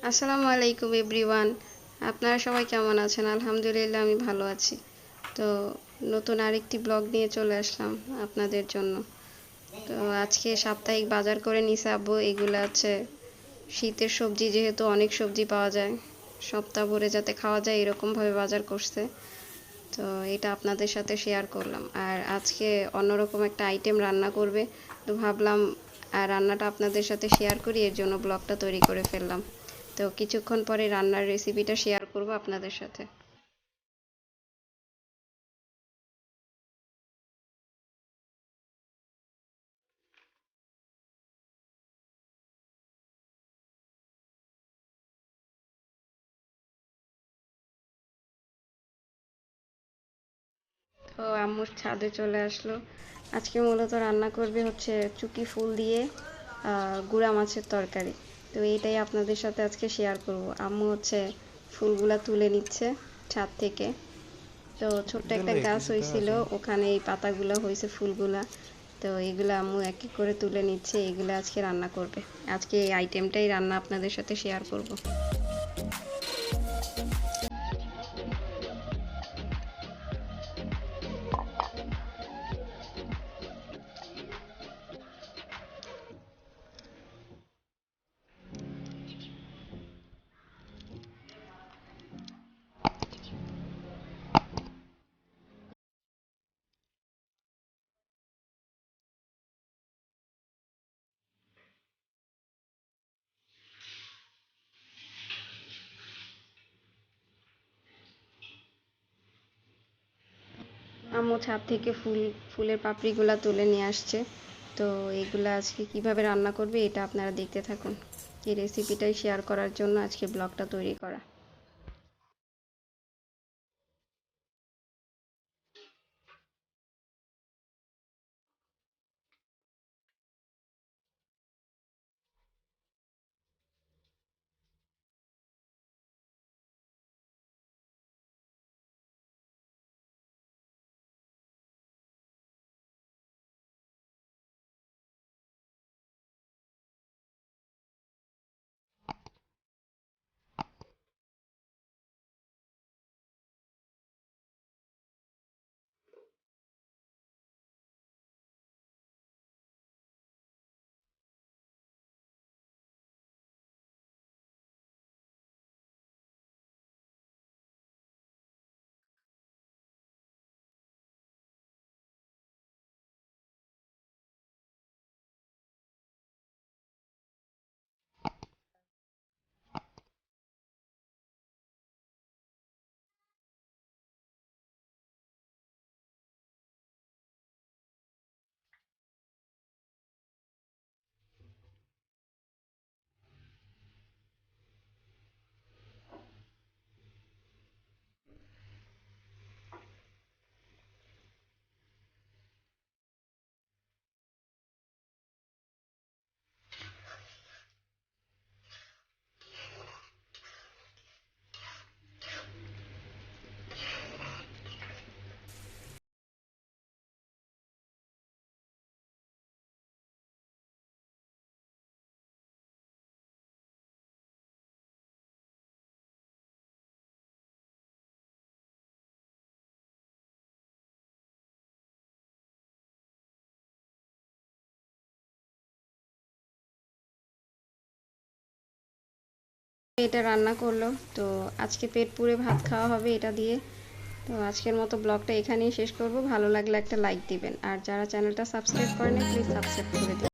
আসসালামু আলাইকুম এভরিওয়ান। আপনারা সবাই কেমন আছেন? আলহামদুলিল্লাহ আমি ভালো আছি। তো নতুন আরেকটি ব্লগ নিয়ে চলে আসলাম আপনাদের জন্য। তো আজকে সাপ্তাহিক বাজার করে নিছে আব্বু। এগুলো আছে শীতের সবজি, যেহেতু অনেক সবজি পাওয়া যায়, সপ্তাহ ভরে যাতে খাওয়া যায় এরকমভাবে বাজার করছে। তো এটা আপনাদের সাথে শেয়ার করলাম। আর আজকে অন্যরকম একটা আইটেম রান্না করবে, তো ভাবলাম রান্নাটা আপনাদের সাথে শেয়ার করি, এর জন্য ব্লগটা তৈরি করে ফেললাম। তো কিছুক্ষণ পরে রান্নার রেসিপিটা শেয়ার করব আপনাদের সাথে। তো আম্মু ছাদে চলে আসলো। আজকে মূলত রান্না করবে হচ্ছে চুকি ফুল দিয়ে গুঁড়া মাছের তরকারি। তো এইটাই আপনাদের সাথে আজকে শেয়ার করব। আম্মু হচ্ছে ফুলগুলা তুলে নিচ্ছে ছাদ থেকে। তো ছোট্ট একটা গাছ হয়েছিল, ওখানে এই পাতাগুলো হয়েছে, ফুলগুলা। তো এগুলো আম্মু এক এক করে তুলে নিচ্ছে, এগুলো আজকে রান্না করবে। আজকে এই আইটেমটাই রান্না আপনাদের সাথে শেয়ার করব। আম্মু ছাদ থেকে ফুলের পাপড়িগুলা তুলে নিয়ে আসছে। তো এগুলা আজকে কিভাবে রান্না করবে এটা আপনারা দেখতে থাকুন। এই রেসিপিটাই শেয়ার করার জন্য আজকে ব্লগটা তৈরি করা। এটা রান্না করলো, তো আজকে পেট পুড়ে ভাত খাওয়া হবে এটা দিয়ে। তো আজকের মতো ব্লগটা এখানেই শেষ করব। ভালো লাগলে একটা লাইক দিবেন, আর যারা চ্যানেলটা সাবস্ক্রাইব করেনি প্লিজ সাবস্ক্রাইব করে দিন।